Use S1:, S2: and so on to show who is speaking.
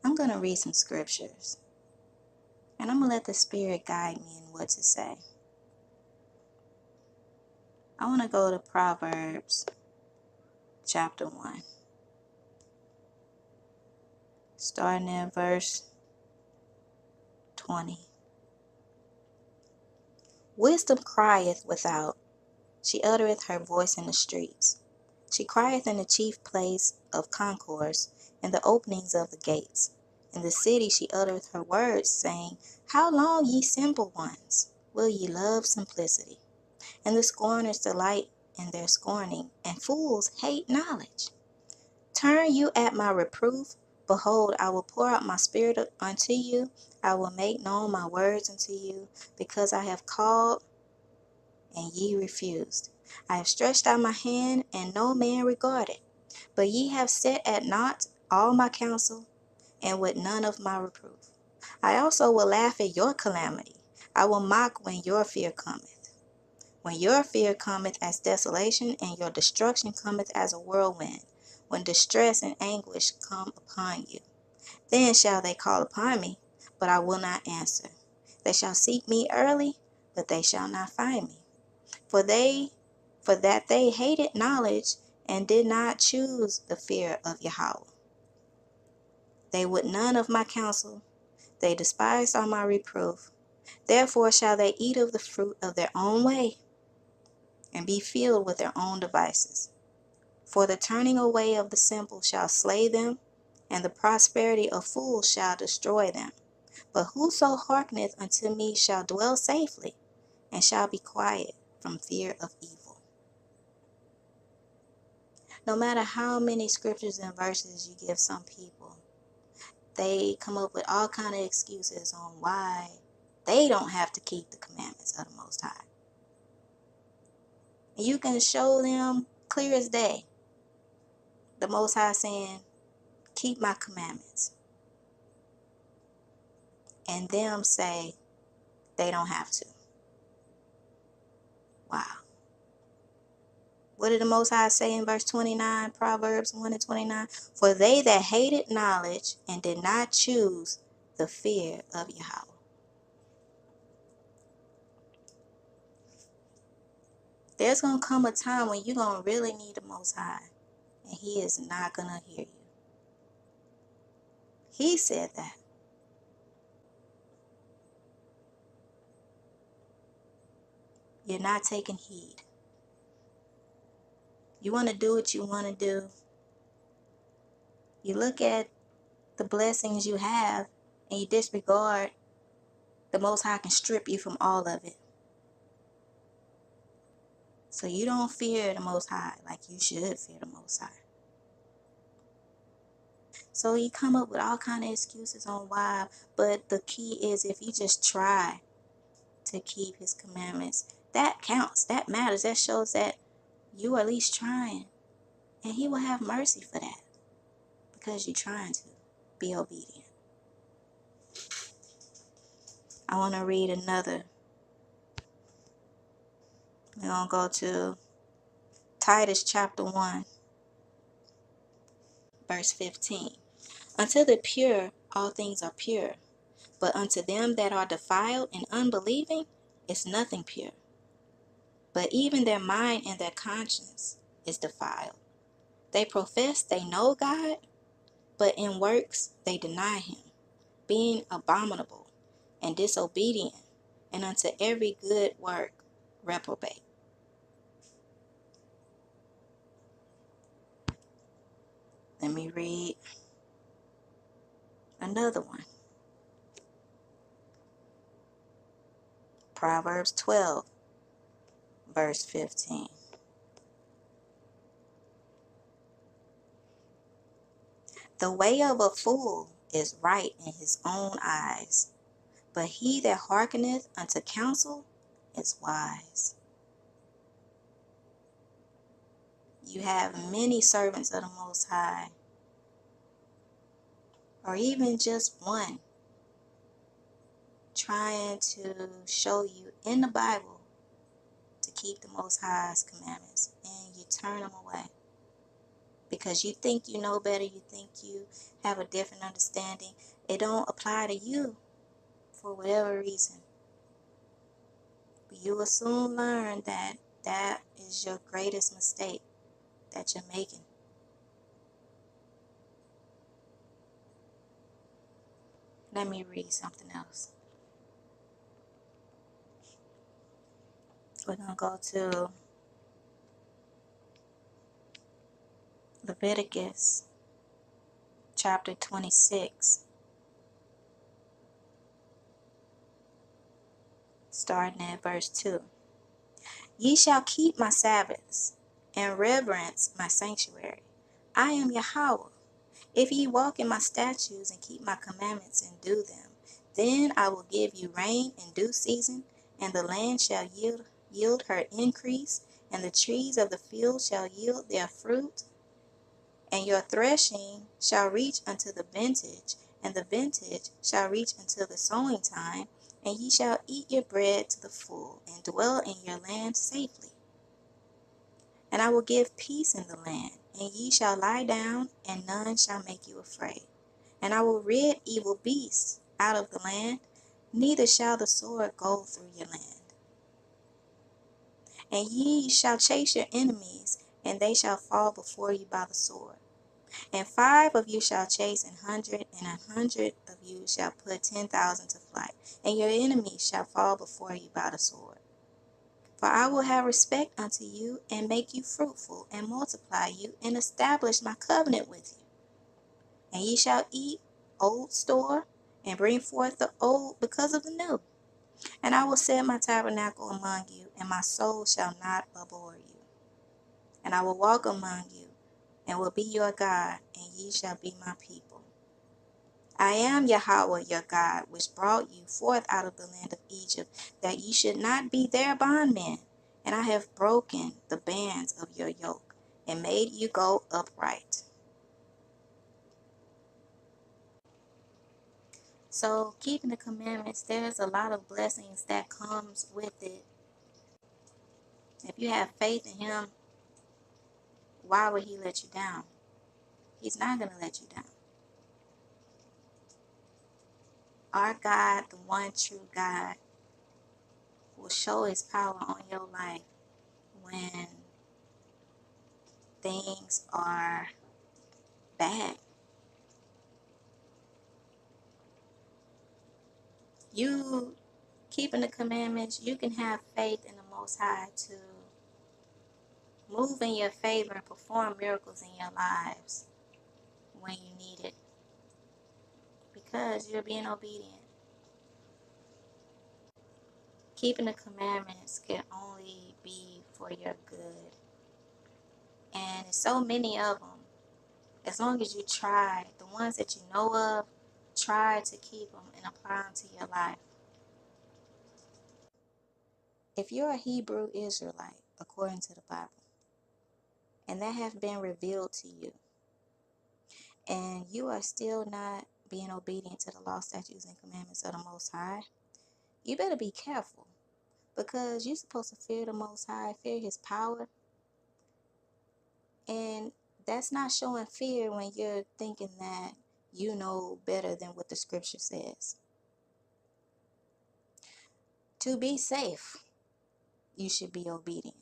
S1: I'm going to read some scriptures, and I'm going to let the Spirit guide me in what to say. I want to go to Proverbs chapter 1, starting at verse 20. Wisdom crieth without, she uttereth her voice in the streets. She crieth in the chief place of concourse, in the openings of the gates. In the city she uttereth her words, saying, How long, ye simple ones, will ye love simplicity? And the scorners delight in their scorning, and fools hate knowledge. Turn you at my reproof. Behold, I will pour out my spirit unto you. I will make known my words unto you, because I have called, and ye refused. I have stretched out my hand, and no man regarded. But ye have set at naught all my counsel, and with none of my reproof. I also will laugh at your calamity. I will mock when your fear cometh. When your fear cometh as desolation, and your destruction cometh as a whirlwind, when distress and anguish come upon you. Then shall they call upon me, but I will not answer. They shall seek me early, but they shall not find me. For that they hated knowledge, and did not choose the fear of Yahweh. They would none of my counsel, they despised all my reproof. Therefore shall they eat of the fruit of their own way, and be filled with their own devices. For the turning away of the simple shall slay them, and the prosperity of fools shall destroy them. But whoso hearkeneth unto me shall dwell safely, and shall be quiet from fear of evil. No matter how many scriptures and verses you give some people, they come up with all kind of excuses on why they don't have to keep the commandments of the Most High. And you can show them clear as day the Most High saying, keep my commandments. And them say they don't have to. Wow. What did the Most High say in verse 29, Proverbs 1 and 29? For they that hated knowledge and did not choose the fear of Yahweh. There's going to come a time when you're going to really need the Most High, and He is not going to hear you. He said that. You're not taking heed. You want to do what you want to do. You look at the blessings you have, and you disregard the Most High can strip you from all of it. So you don't fear the Most High like you should fear the Most High. So you come up with all kind of excuses on why, but the key is if you just try to keep His commandments, that counts, that matters, that shows that you are at least trying, and He will have mercy for that because you're trying to be obedient. I want to read another. We're going to go to Titus chapter 1, verse 15. Unto the pure all things are pure, but unto them that are defiled and unbelieving is nothing pure. But even their mind and their conscience is defiled. They profess they know God, but in works they deny Him, being abominable and disobedient, and unto every good work reprobate. Let me read another one. Proverbs 12, verse 15. The way of a fool is right in his own eyes, but he that hearkeneth unto counsel is wise. You have many servants of the Most High, or even just one, trying to show you in the Bible to keep the Most High's commandments, and you turn them away. because you think you know better, you think you have a different understanding. It don't apply to you for whatever reason. But you will soon learn that that is your greatest mistake that you're making. Let me read something else. We're going to go to Leviticus chapter 26, starting at verse 2. Ye shall keep my Sabbaths, and reverence my sanctuary. I am Yahweh. If ye walk in my statutes and keep my commandments and do them, then I will give you rain in due season, and the land shall yield her increase, and the trees of the field shall yield their fruit, and your threshing shall reach unto the vintage, and the vintage shall reach until the sowing time, and ye shall eat your bread to the full, and dwell in your land safely. And I will give peace in the land, and ye shall lie down, and none shall make you afraid. And I will rid evil beasts out of the land, neither shall the sword go through your land. And ye shall chase your enemies, and they shall fall before you by the sword. And 5 of you shall chase 100, and 100 of you shall put 10,000 to flight, and your enemies shall fall before you by the sword. For I will have respect unto you, and make you fruitful, and multiply you, and establish my covenant with you. And ye shall eat old store, and bring forth the old because of the new. And I will set my tabernacle among you, and my soul shall not abhor you. And I will walk among you, and will be your God, and ye shall be my people. I am Yahweh your God, which brought you forth out of the land of Egypt, that ye should not be their bondmen. And I have broken the bands of your yoke, and made you go upright. So keeping the commandments, there's a lot of blessings that comes with it. If you have faith in him, why would he let you down? He's not going to let you down. Our God, the one true God, will show his power on your life when things are bad. You keeping the commandments, you can have faith in the Most High to move in your favor and perform miracles in your lives when you need it, because you're being obedient. Keeping the commandments can only be for your good. And so many of them, as long as you try, the ones that you know of, try to keep them and apply them to your life. If you're a Hebrew Israelite, according to the Bible, and that have been revealed to you, and you are still not being obedient to the law, statutes, and commandments of the Most High, you better be careful, because you're supposed to fear the Most High, fear his power, and that's not showing fear when you're thinking that you know better than what the scripture says. To be safe, you should be obedient.